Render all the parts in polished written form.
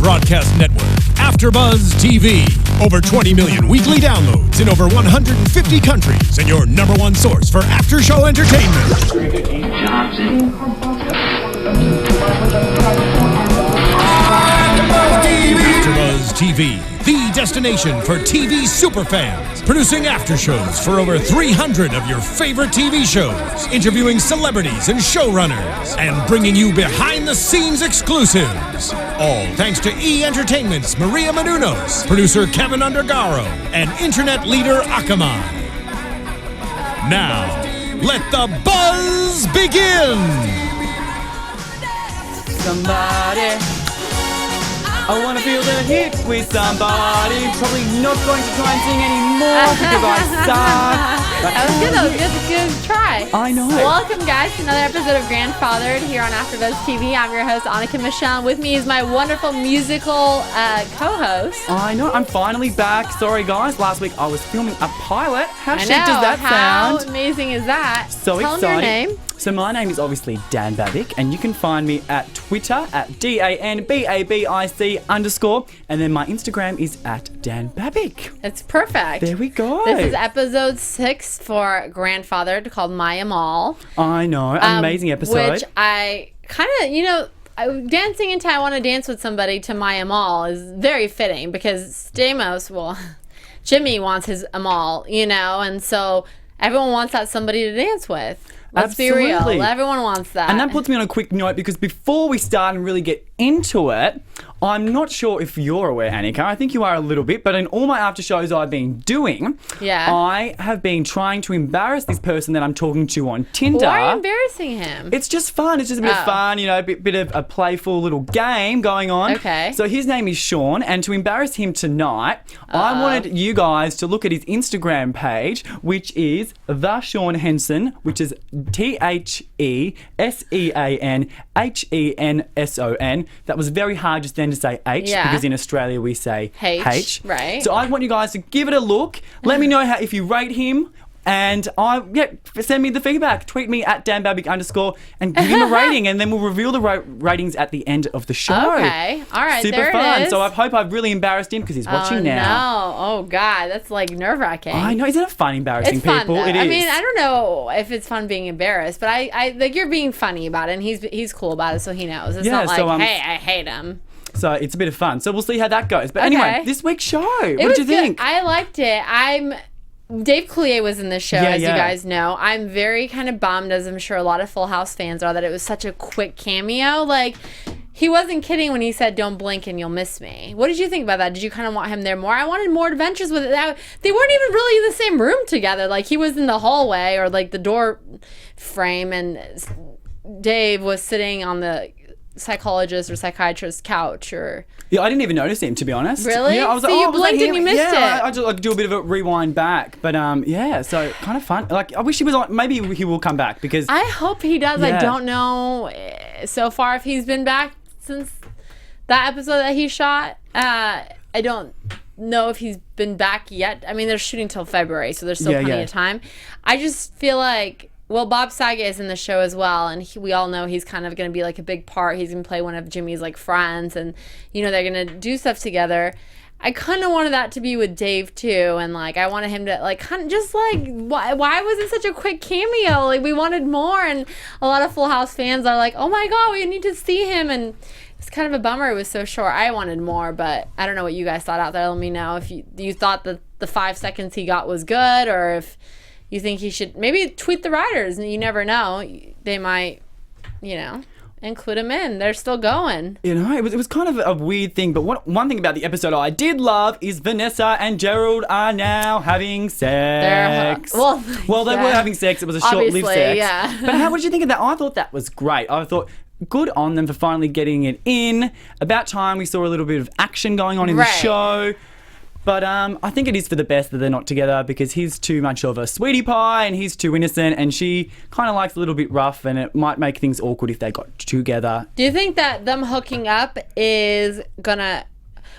broadcast network, AfterBuzz TV. Over 20 million weekly downloads in over 150 countries, and your number one source for after-show entertainment. AfterBuzz TV, the destination for TV superfans, producing aftershows for over 300 of your favorite TV shows, interviewing celebrities and showrunners, and bringing you behind-the-scenes exclusives. All thanks to E! Entertainment's Maria Menounos, producer Kevin Undergaro, and internet leader Amal. Now, let the buzz begin! Somebody, I wanna feel the heat with somebody. Probably not going to try and sing anymore because I suck. That was good. That was good. Good try. I know. Welcome, guys, to another episode of Grandfathered here on AfterBuzz TV. I'm your host, Annika Michelle. With me is my wonderful musical co-host. I know. I'm finally back. Sorry, guys. Last week I was filming a pilot. How chic does that sound? sound? How amazing is that? So Tell exciting. them your name. So my name is obviously Dan Babic, and you can find me at Twitter at DANBABIC_, and then my Instagram is at Dan Babic. It's perfect. There we go. This is episode 6 for Grandfathered, called My Amal. I know. Amazing episode. Which I kind of, dancing into I Want to Dance with Somebody to My Amal is very fitting because Stamos, Jimmy wants his Amal, and so everyone wants that somebody to dance with. Let's Absolutely. be real. Everyone wants that. And that puts me on a quick note because before we start and really get into it, I'm not sure if you're aware, Annika. I think you are a little bit, but in all my after shows I've been doing, I have been trying to embarrass this person that I'm talking to on Tinder. Why are you embarrassing him? It's just fun. It's just a bit of fun, a bit of a playful little game going on. Okay. So his name is Sean, and to embarrass him tonight, I wanted you guys to look at his Instagram page, which is The Sean Henson, which is TheSeanHenson. That was very hard just then to say H because in Australia we say H. Right. So I want you guys to give it a look. Let me know if you rate him. And send me the feedback. Tweet me at DanBabic_ and give him a rating, and then we'll reveal the ratings at the end of the show. Okay. All right. Super there fun. It is. So I hope I've really embarrassed him because he's watching now. No. Oh God, that's like nerve-wracking. I know. Isn't it fun embarrassing it's fun, people? Though. It is. I mean, I don't know if it's fun being embarrassed, but I like you're being funny about it, and he's cool about it, so he knows. It's not like, hey, I hate him. So it's a bit of fun. So we'll see how that goes. But anyway, this week's show. What did you think? I liked it. Dave Coulier was in this show, as you guys know. I'm very kind of bummed, as I'm sure a lot of Full House fans are, that it was such a quick cameo. Like, he wasn't kidding when he said, "Don't blink and you'll miss me." What did you think about that? Did you kind of want him there more? I wanted more adventures with it. They weren't even really in the same room together. Like, he was in the hallway or, like, the door frame, and Dave was sitting on the psychologist or psychiatrist's couch or... Yeah, I didn't even notice him, to be honest. Really? Yeah, I was so like, you blinked and you missed it. I just do a bit of a rewind back. But so kind of fun. Like, I wish he was on, maybe he will come back because... I hope he does. I don't know so far if he's been back since that episode that he shot. I don't know if he's been back yet. I mean, they're shooting till February, so there's still plenty of time. I just feel like... Well, Bob Saget is in the show as well, and we all know he's kind of going to be like a big part. He's going to play one of Jimmy's like friends, and they're going to do stuff together. I kind of wanted that to be with Dave too, and like I wanted him to like kind of just like why was it such a quick cameo? Like we wanted more, and a lot of Full House fans are like, oh my God, we need to see him, and it's kind of a bummer it was so short. I wanted more, but I don't know what you guys thought out there. Let me know if you thought that the 5 seconds he got was good, or if you think he should maybe tweet the writers, and you never know. They might, include him in. They're still going. It was kind of a weird thing, but one thing about the episode I did love is Vanessa and Gerald are now having sex. They were having sex. It was a short-lived sex. Yeah. But what did you think of that? I thought that was great. I thought... Good on them for finally getting it in. About time we saw a little bit of action going on in the show. But I think it is for the best that they're not together because he's too much of a sweetie pie and he's too innocent, and she kind of likes a little bit rough, and it might make things awkward if they got together. Do you think that them hooking up is gonna...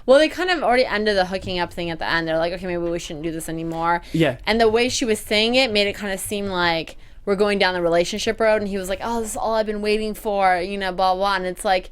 Well, they kind of already ended the hooking up thing at the end. They're like, okay, maybe we shouldn't do this anymore. Yeah. And the way she was saying it made it kind of seem like we're going down the relationship road, and he was like, oh, this is all I've been waiting for, blah, blah. And it's like...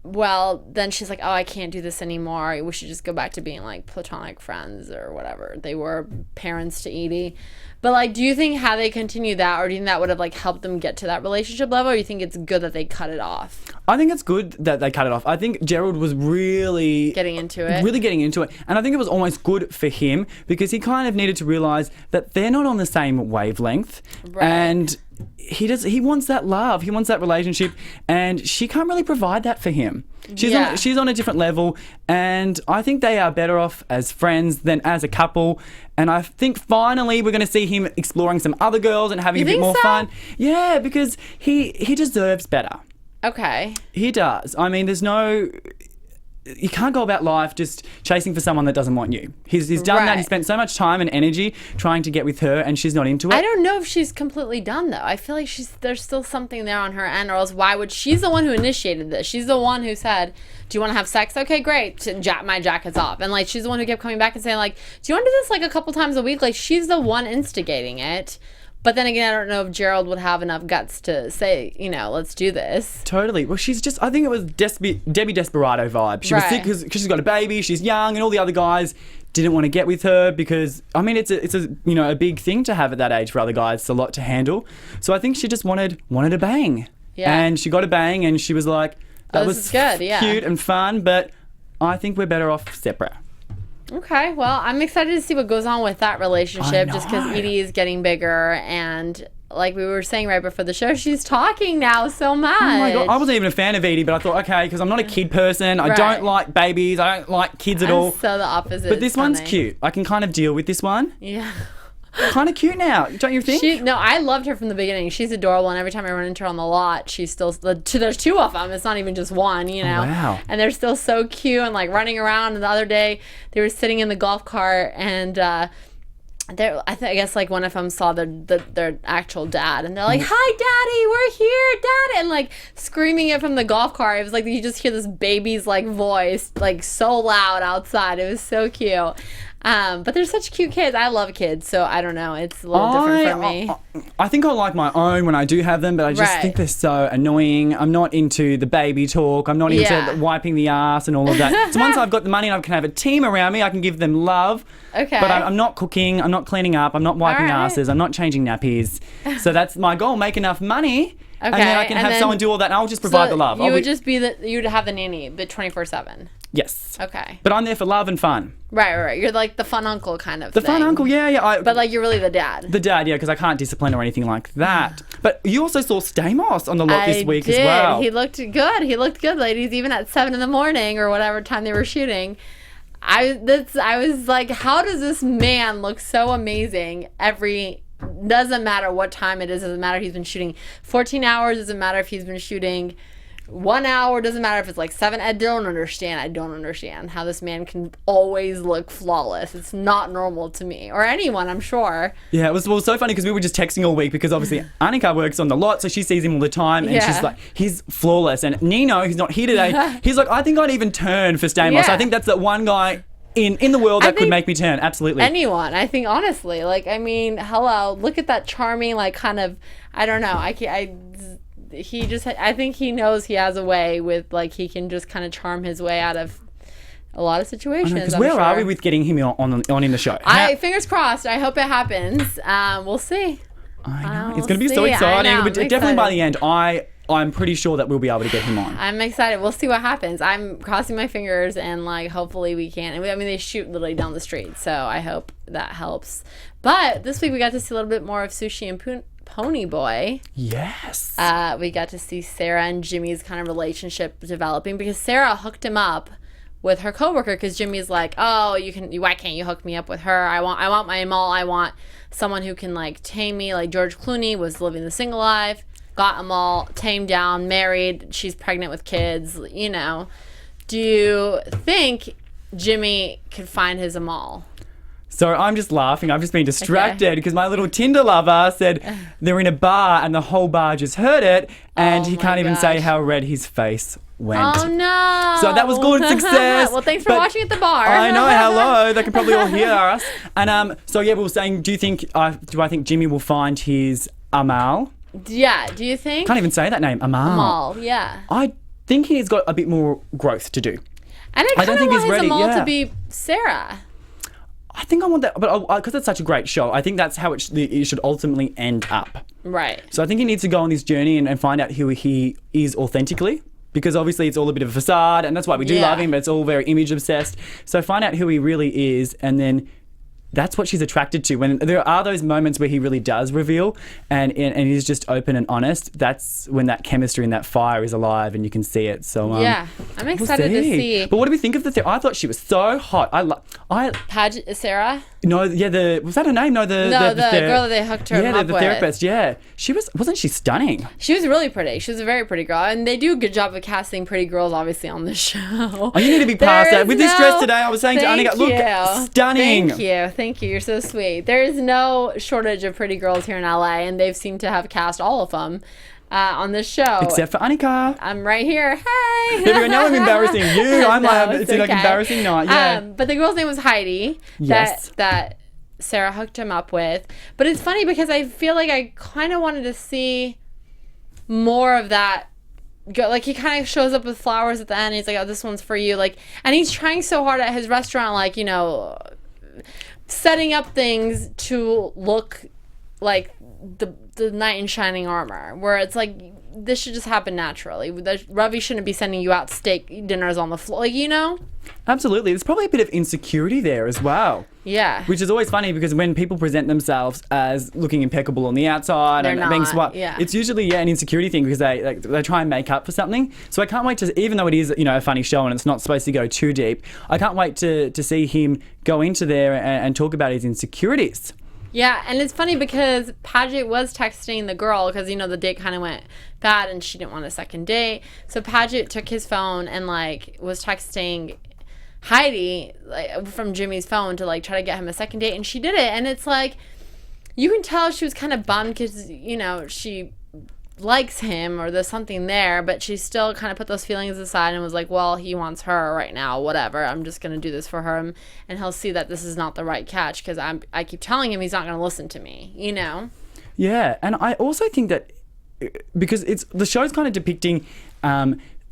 well, then she's like, oh, I can't do this anymore. We should just go back to being like platonic friends or whatever. They were parents to Edie. But like, do you think had they continued that, or do you think that would have like helped them get to that relationship level, or do you think it's good that they cut it off? I think it's good that they cut it off. I think Gerald was really getting into it. And I think it was almost good for him because he kind of needed to realise that they're not on the same wavelength. Right. And he wants that love. He wants that relationship. And she can't really provide that for him. She's on a different level. And I think they are better off as friends than as a couple. And I think finally we're going to see him exploring some other girls and having a bit more fun. Yeah, because he deserves better. Okay. He does. I mean, you can't go about life just chasing for someone that doesn't want you. He's done that. He spent so much time and energy trying to get with her, and she's not into it. I don't know if she's completely done, though. I feel like there's still something there on her end, or else why would... She's the one who initiated this. She's the one who said, do you want to have sex? Okay, great. My jacket's off. And, like, she's the one who kept coming back and saying, like, do you want to do this, like, a couple times a week? Like, she's the one instigating it. But then again, I don't know if Gerald would have enough guts to say, let's do this. Totally. Well, I think it was Debbie Desperado vibe. She was sick because she's got a baby, she's young, and all the other guys didn't want to get with her because, I mean, it's a big thing to have at that age for other guys. It's a lot to handle. So I think she just wanted a bang. Yeah. And she got a bang and she was like, that was good, cute and fun, but I think we're better off separate. Okay, well, I'm excited to see what goes on with that relationship just because Edie is getting bigger and like we were saying right before the show, she's talking now so much. Oh my God. I wasn't even a fan of Edie, but I thought, okay, because I'm not a kid person. I don't like babies. I don't like kids at all. So the opposite. But this one's cute. I can kind of deal with this one. Yeah. Kind of cute now, don't you think? No, I loved her from the beginning. She's adorable, and every time I run into her on the lot, she's still... There's two of them. It's not even just one, Oh, wow. And they're still so cute and, like, running around. And the other day, they were sitting in the golf cart, and... I guess like one of them saw their actual dad, and they're like, "Hi, Daddy, we're here, Dad!" and like screaming it from the golf cart. It was like you just hear this baby's like voice, like so loud outside. It was so cute. But they're such cute kids. I love kids, so I don't know. It's a little different for me. I think I like my own when I do have them, but I just think they're so annoying. I'm not into the baby talk. I'm not into wiping the ass and all of that. So once I've got the money and I can have a team around me, I can give them love. Okay. But I'm not cooking. I'm not cleaning up. I'm not wiping asses. I'm not changing nappies. So that's my goal. Make enough money. Okay. And then I can have someone do all that, and I'll just provide the love. You would have the nanny, but 24/7. Yes. Okay. But I'm there for love and fun. Right. You're like the fun uncle kind of thing. The fun uncle, yeah. But like you're really the dad. The dad, yeah, because I can't discipline or anything like that. But you also saw Stamos on the lot this week as well. He looked good. He looked good, ladies, even at 7 a.m. or whatever time they were shooting. I was like, how does this man look so amazing doesn't matter what time it is, doesn't matter if he's been shooting 14 hours, doesn't matter if he's been shooting 1 hour, doesn't matter if it's like 7. I don't understand how this man can always look flawless. It's not normal to me or anyone, I'm sure. Yeah, it was so funny because we were just texting all week because obviously Annika works on the lot, so she sees him all the time and she's like, he's flawless. And Nino, who's not here today, he's like, I think I'd even turn for Stamos. I think that's the one guy in the world that could make me turn. Absolutely. Anyone. I think, honestly, like, I mean, hello, look at that charming, like, kind of, I don't know. I think he knows he has a way with, like, he can just kind of charm his way out of a lot of situations. Because where are we with getting him on in the show? Fingers crossed. I hope it happens. We'll see. I know. It's going to be so exciting. But definitely by the end, I'm pretty sure that we'll be able to get him on. I'm excited. We'll see what happens. I'm crossing my fingers and like hopefully we can. I mean, they shoot literally down the street, so I hope that helps. But this week we got to see a little bit more of Sushi and Pony Boy. Yes. We got to see Sarah and Jimmy's kind of relationship developing because Sarah hooked him up with her coworker because Jimmy's like, oh, why can't you hook me up with her? I want my Amal. I want someone who can like tame me. Like George Clooney was living the single life. Got them all tamed down, married, she's pregnant with kids, Do you think Jimmy could find his Amal? So I'm just laughing. I've just been distracted because my little Tinder lover said they're in a bar and the whole bar just heard it and he can't even say how red his face went. Oh, no. So that was good success. Well, thanks for watching at the bar. I know. Hello. They can probably all hear us. And so, yeah, we were saying, do I think Jimmy will find his Amal? Yeah, do you think? Can't even say that name. Amal. Yeah. I think he's got a bit more growth to do. And I kind of want his Amal to be Sarah. I think I want that, but because it's such a great show, I think that's how it should ultimately end up. Right. So I think he needs to go on this journey and find out who he is authentically. Because obviously it's all a bit of a facade, and that's why we do love him, but it's all very image obsessed. So find out who he really is, and then that's what she's attracted to. When there are those moments where he really does reveal and he's just open and honest, that's when that chemistry and that fire is alive and you can see it. So I'm excited to see. But what do we think of the I thought she was so hot. Sarah? No, yeah, was that her name? No, the girl that they hooked her up the with. therapist, yeah. Wasn't she stunning? She was really pretty. She was a very pretty girl. And they do a good job of casting pretty girls, obviously, on the show. Oh, you need to be past that. With this dress today, I was saying to Annika, look, stunning. Thank you. You're so sweet. There is no shortage of pretty girls here in LA, and they've seemed to have cast all of them on this show. Except for Annika. I'm right here. Hey. There we go. Now I'm embarrassing you. I'm it's like embarrassing night. Yeah. But the girl's name was Heidi. Yes. That Sarah hooked him up with. But it's funny because I feel like I kind of wanted to see more of that. Like, he kind of shows up with flowers at the end. He's like, oh, this one's for you. Like, and he's trying so hard at his restaurant, like, you know, setting up things to look like the knight in shining armor, where it's like, this should just happen naturally. Ravi shouldn't be sending you out steak dinners on the floor, like, you know? Absolutely. There's probably a bit of insecurity there as well. Yeah. Which is always funny because when people present themselves as looking impeccable on the outside and being swiped, it's usually an insecurity thing because they try and make up for something. So I can't wait to, even though it is, you know, a funny show and it's not supposed to go too deep, I can't wait to see him go into there and talk about his insecurities. Yeah, and it's funny because Paget was texting the girl because, you know, the date kind of went bad and she didn't want a second date. So Paget took his phone and, like, was texting Heidi, like, from Jimmy's phone to, like, try to get him a second date, and she did it. And it's like, you can tell she was kind of bummed because, you know, she likes him or there's something there, but she still kind of put those feelings aside and was like, well, he wants her right now, whatever, I'm just gonna do this for her, and he'll see that this is not the right catch because I keep telling him he's not gonna listen to me, you know? Yeah, and I also think that because the show's kind of depicting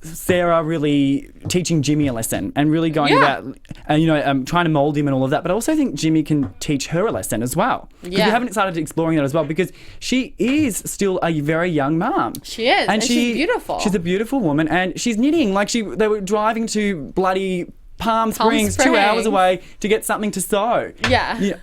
Sarah really teaching Jimmy a lesson and really going about, trying to mold him and all of that. But I also think Jimmy can teach her a lesson as well. Because we haven't started exploring that as well because she is still a very young mom. She is, and she's beautiful. She's a beautiful woman and she's knitting. Like they were driving to bloody Palm Springs 2 hours away to get something to sew. Yeah.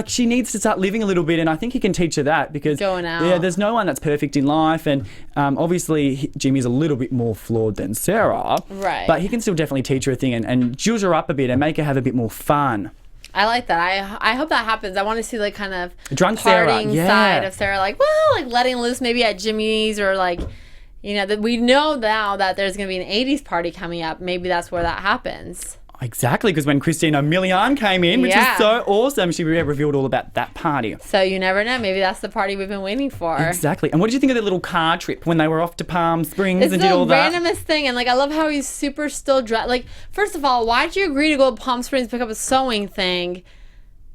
She needs to start living a little bit, and I think he can teach her that because going out. Yeah, there's no one that's perfect in life, and obviously Jimmy's a little bit more flawed than Sarah. Right. But he can still definitely teach her a thing and juice her up a bit and make her have a bit more fun. I like that. I hope that happens. I want to see like kind of drunk partying Sarah. side of Sarah, like letting loose maybe at Jimmy's or like. You know, that we know now that there's going to be an 80s party coming up. Maybe that's where that happens. Exactly, because when Christina Milian came in, which was so awesome, she revealed all about that party. So you never know. Maybe that's the party we've been waiting for. Exactly. And what did you think of their little car trip when they were off to Palm Springs and did all that? It's the randomest thing. And, like, I love how he's super still dressed. Like, first of all, why'd you agree to go to Palm Springs pick up a sewing thing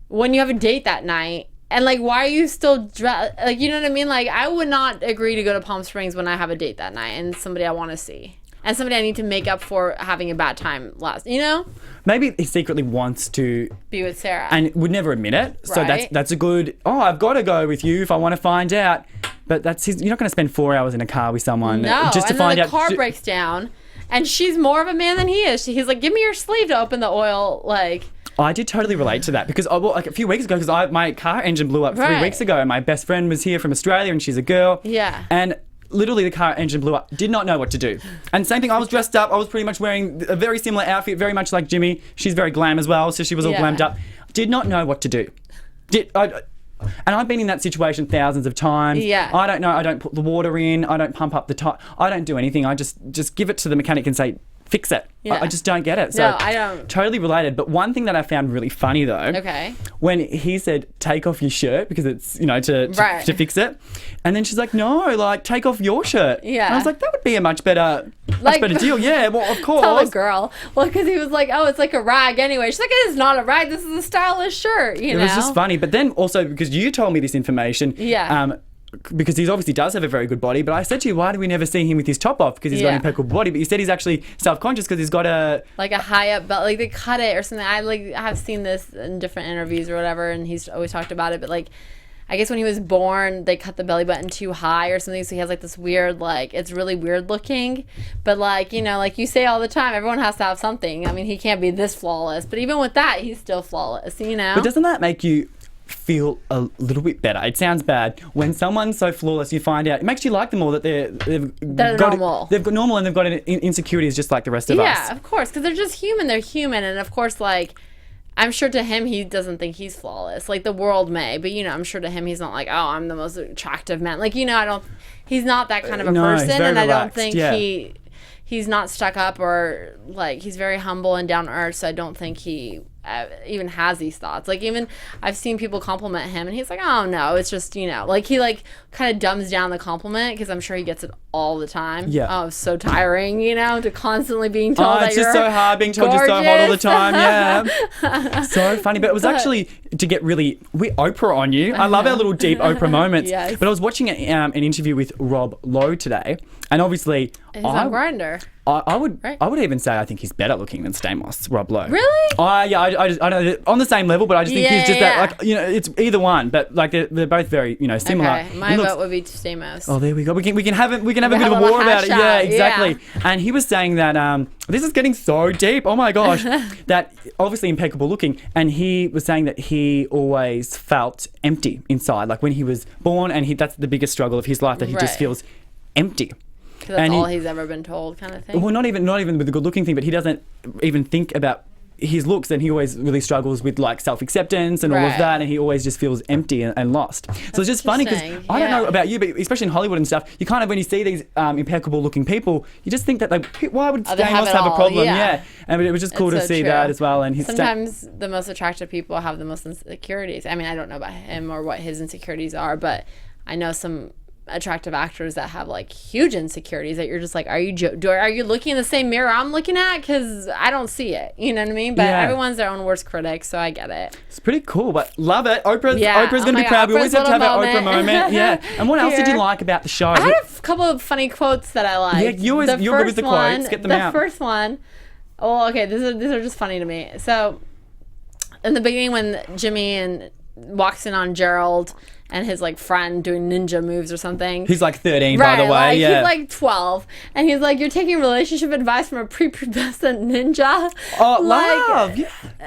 when you have a date that night? And, like, why are you still dressed? Like, you know what I mean? Like, I would not agree to go to Palm Springs when I have a date that night and somebody I want to see. And somebody I need to make up for having a bad time last, you know? Maybe he secretly wants to be with Sarah. And would never admit it. So right. that's a good, I've got to go with you if I want to find out. But you're not going to spend 4 hours in a car with someone just to find out. And then the car breaks down. And she's more of a man than he is. He's like, give me your sleeve to open the oil, like... I did totally relate to that because like a few weeks ago, because my car engine blew up 3 weeks ago, and my best friend was here from Australia, and she's a girl. Yeah. And literally the car engine blew up. Did not know what to do. And same thing, I was dressed up. I was pretty much wearing a very similar outfit, very much like Jimmy. She's very glam as well, so she was all glammed up. Did not know what to do. And I've been in that situation thousands of times. Yeah. I don't know. I don't put the water in. I don't pump up the tire. I don't do anything. I just give it to the mechanic and say, fix it. Yeah. I just don't get it. So no, I don't. Totally related. But one thing that I found really funny though, when he said, take off your shirt because it's, to fix it. And then she's like, no, like take off your shirt. Yeah. And I was like, that would be a much better deal. Yeah, well, of course. Tell a girl. Well, because he was like, oh, it's like a rag anyway. She's like, it is not a rag. This is a stylish shirt, It was just funny. But then also because you told me this information. Yeah. because he obviously does have a very good body, but I said to you, why do we never see him with his top off? Because he's got an impeccable body. But you said he's actually self-conscious because he's got a high up belt, like they cut it or something. I have seen this in different interviews or whatever, and he's always talked about it. But like, I guess when he was born, they cut the belly button too high or something, so he has like this weird, like, it's really weird looking. But like, you know, like you say all the time, everyone has to have something. I mean, he can't be this flawless, but even with that, he's still flawless, you know? But doesn't that make you feel a little bit better? It sounds bad. When someone's so flawless, you find out, it makes you like them more, that they're normal. They've got normal, and they've got insecurities just like the rest of us. Yeah, of course, because they're just human. They're human, and of course, like, I'm sure to him, he doesn't think he's flawless. Like, the world may, but, you know, I'm sure to him, he's not like, oh, I'm the most attractive man. Like, you know, he's not that kind of a person, he's very and relaxed, I don't think he's not stuck up, or, like, he's very humble and down to earth, so I don't think he even has these thoughts. Like, even I've seen people compliment him, and he's like, oh, no, it's just, you know, like, he, like, kind of dumbs down the compliment, because I'm sure he gets it all the time. Yeah. Oh, it's so tiring, you know, to constantly being told that it's you're just so hard being told you're so hot all the time. Yeah. So funny. But it was actually to get really Oprah on you. I love our little deep Oprah moments. Yes. But I was watching an interview with Rob Lowe today, and obviously he's on Grindr. I would even say I think he's better looking than Stamos, Rob Lowe. Really? I don't know, on the same level, but I just think he's just that, like, you know, it's either one, but like they're both very, you know, similar. Okay, my vote would be to Stamos. Oh, there we go. We can have a bit of a war about it. Yeah, exactly. Yeah. And he was saying that this is getting so deep. Oh my gosh, that obviously impeccable looking, and he was saying that he always felt empty inside, like when he was born, and that's the biggest struggle of his life, that he just feels empty. Because that's all he's ever been told, kind of thing. Well, not even with the good looking thing, but he doesn't even think about his looks, and he always really struggles with like self-acceptance and all of that, and he always just feels empty and lost. So it's just funny because I don't know about you, but especially in Hollywood and stuff, you kind of, when you see these impeccable looking people, you just think that why would Stamos have a problem? Yeah. And it was just cool to see that as well. And sometimes the most attractive people have the most insecurities. I mean, I don't know about him or what his insecurities are, but I know some attractive actors that have like huge insecurities that you're just like, are you looking in the same mirror I'm looking at? Because I don't see it, you know what I mean? But everyone's their own worst critic, so I get it. It's pretty cool, but love it. Oprah's gonna be proud. We always have to have our Oprah moment. Yeah. And what else did you like about the show? I had a couple of funny quotes that I liked. Yeah, you're good with the quotes. Get them out. The first one, these are just funny to me. So in the beginning, when Jimmy walks in on Gerald and his like friend doing ninja moves or something. He's like 13, by the way. Like, yeah. He's like 12, and he's like, "You're taking relationship advice from a prepubescent ninja." Oh, love.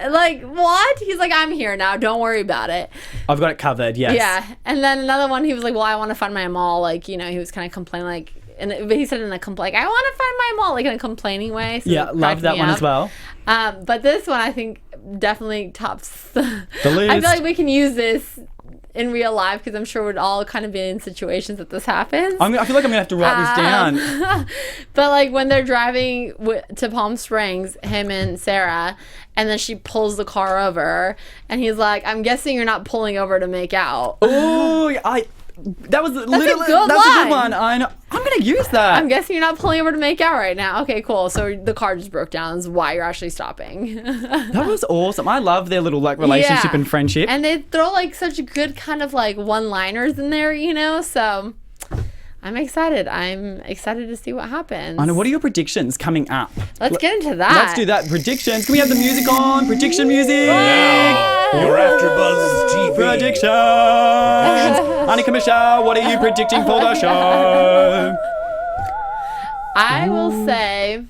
Like what? He's like, "I'm here now. Don't worry about it. I've got it covered." Yes. Yeah. And then another one, he was like, "Well, I want to find my Amal." Like, you know, he was kind of complaining, like, but he said in a like, "I want to find my Amal," like in a complaining way. So yeah, love that one as well. But this one, I think, definitely tops the list. I feel like we can use this in real life, because I'm sure we'd all kind of be in situations that this happens. I feel like I'm gonna have to write this down. But like when they're driving to Palm Springs, him and Sarah, and then she pulls the car over, and he's like, "I'm guessing you're not pulling over to make out." Oh, that was that's a good one. I know. I'm gonna use that. I'm guessing you're not pulling over to make out right now. Okay, cool. So the car just broke down. Is why you're actually stopping. That was awesome. I love their little like relationship and friendship. And they throw like such good kind of like one-liners in there, you know. So I'm excited. I'm excited to see what happens. I know. What are your predictions coming up? Let's get into that. Let's do that. Predictions. Can we have the music on? Prediction music. Now, your AfterBuzz TV predictions. Annika, Michelle, what are you predicting for the show? I will say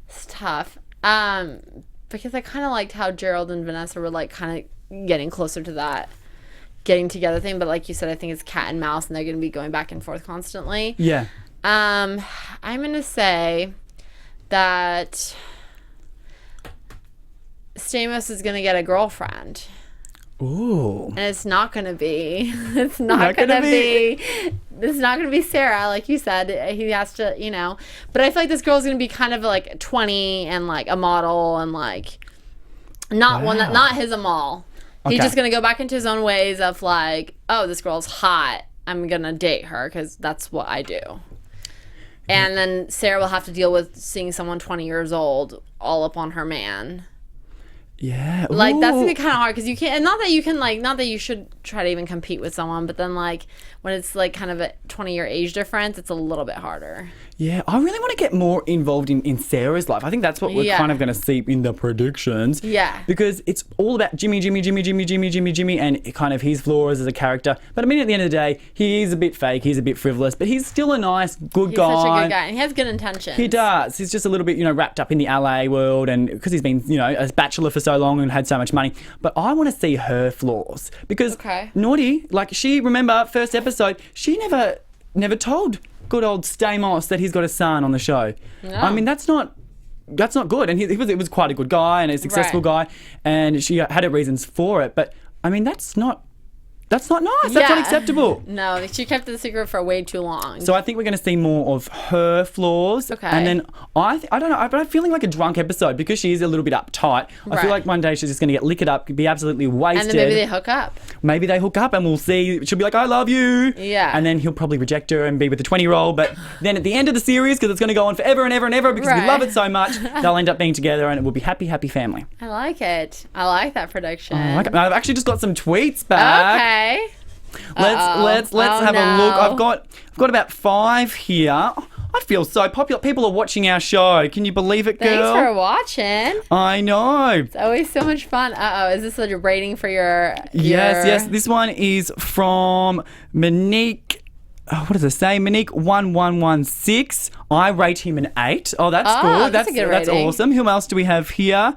it's tough. Because I kind of liked how Gerald and Vanessa were like kind of getting closer to that getting together thing, but like you said, I think it's cat and mouse, and they're going to be going back and forth constantly. Yeah. I'm going to say that Stamos is going to get a girlfriend. Ooh. And it's not going to be it's not going to be Sarah, like you said. He has to, you know. But I feel like this girl's going to be kind of like 20 and like a model, and like not his Amal. He's just going to go back into his own ways of like, oh, this girl's hot, I'm going to date her because that's what I do. And then Sarah will have to deal with seeing someone 20 years old all up on her man. Yeah. Like that's gonna Ooh. be kind of hard because you can't. And not that you can not that you should try to even compete with someone, but then like when it's like kind of a 20-year age difference, it's a little bit harder. Yeah, I really want to get more involved in Sarah's life. I think that's what we're Yeah. kind of going to see in the predictions. Yeah. Because it's all about Jimmy, and kind of his flaws as a character. But I mean, at the end of the day, he is a bit fake, he's a bit frivolous, but he's still a nice, good guy. He's such a good guy, and he has good intentions. He does. He's just a little bit, wrapped up in the LA world, and because he's been, a bachelor for so long and had so much money. But I want to see her flaws because Naughty, like remember first episode, she never told good old Stamos that he's got a son on the show. No. I mean, that's not good. And he was quite a good guy and a successful guy, and she had her reasons for it. But I mean, that's not nice. That's not acceptable. No, she kept it a secret for way too long. So I think we're going to see more of her flaws. Okay. And then I don't know, but I'm feeling like a drunk episode because she is a little bit uptight. I feel like one day she's just going to get liquored up, be absolutely wasted. And then maybe they hook up. Maybe they hook up and we'll see. She'll be like, I love you. Yeah. And then he'll probably reject her and be with the 20-year-old. But then at the end of the series, because it's going to go on forever and ever and ever because we love it so much, they'll end up being together and it will be happy, happy family. I like it. I like that prediction. I've actually just got some tweets back. Okay. Let's have a look. I've got about 5 here. I feel so popular. People are watching our show. Can you believe it, girl? Thanks for watching. I know. It's always so much fun. Is this a rating for your... Yes. This one is from Monique. What does it say? Monique 1116. I rate him an 8. Oh, that's good. That's a good rating. That's awesome. Who else do we have here?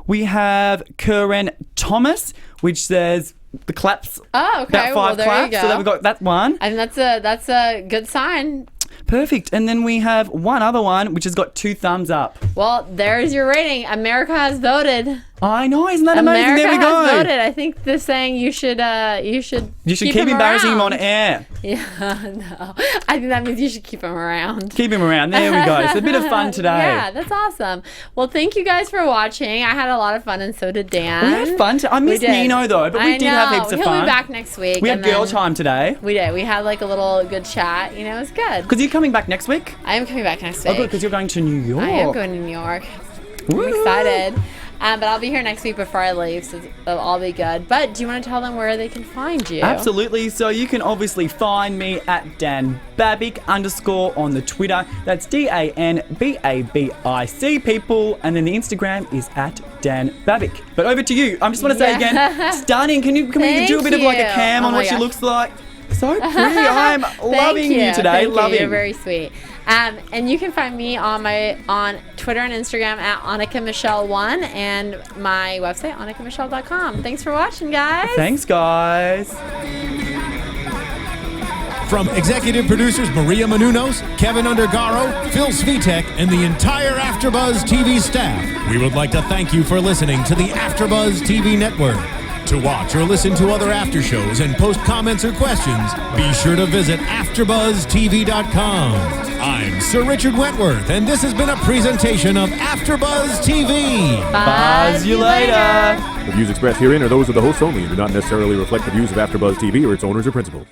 We have Curran Thomas, which says the claps. Oh, okay. About 5 claps. You go. So then we've got that one. And that's a good sign. Perfect. And then we have one other one, which has got 2 thumbs up. Well, there's your rating. America has voted. I know, isn't that amazing? There we go. America has voted. I think they're saying you should keep embarrassing him on air. Yeah, no. I think that means you should keep him around. Keep him around. There we go. It's a bit of fun today. Yeah, that's awesome. Well, thank you guys for watching. I had a lot of fun, and so did Dan. We had fun. I missed Nino though, but we did have heaps of fun. He'll be back next week. We had girl time today. We did. We had like a little good chat. It was good. Because you're coming back next week? I am coming back next week. Oh, good, because you're going to New York. I am going to New York. I'm excited. But I'll be here next week before I leave, so it'll all be good. But do you want to tell them where they can find you? Absolutely. So you can obviously find me at DanBabic _ on the Twitter. That's DanBabic, people. And then the Instagram is at DanBabic. But over to you. I just want to say again, stunning. Can we do a bit of like a cam on what she looks like? So pretty. I'm loving you today. Loving you. You're very sweet. And you can find me on Twitter and Instagram at AnnikaMichelle1 and my website, AnnikaMichelle.com. Thanks for watching, guys. Thanks, guys. From executive producers Maria Menounos, Kevin Undergaro, Phil Svitek, and the entire AfterBuzz TV staff, we would like to thank you for listening to the AfterBuzz TV network. To watch or listen to other after shows and post comments or questions, be sure to visit AfterBuzzTV.com. I'm Sir Richard Wentworth, and this has been a presentation of AfterBuzz TV. Buzz you later. The views expressed herein are those of the hosts only and do not necessarily reflect the views of AfterBuzz TV or its owners or principals.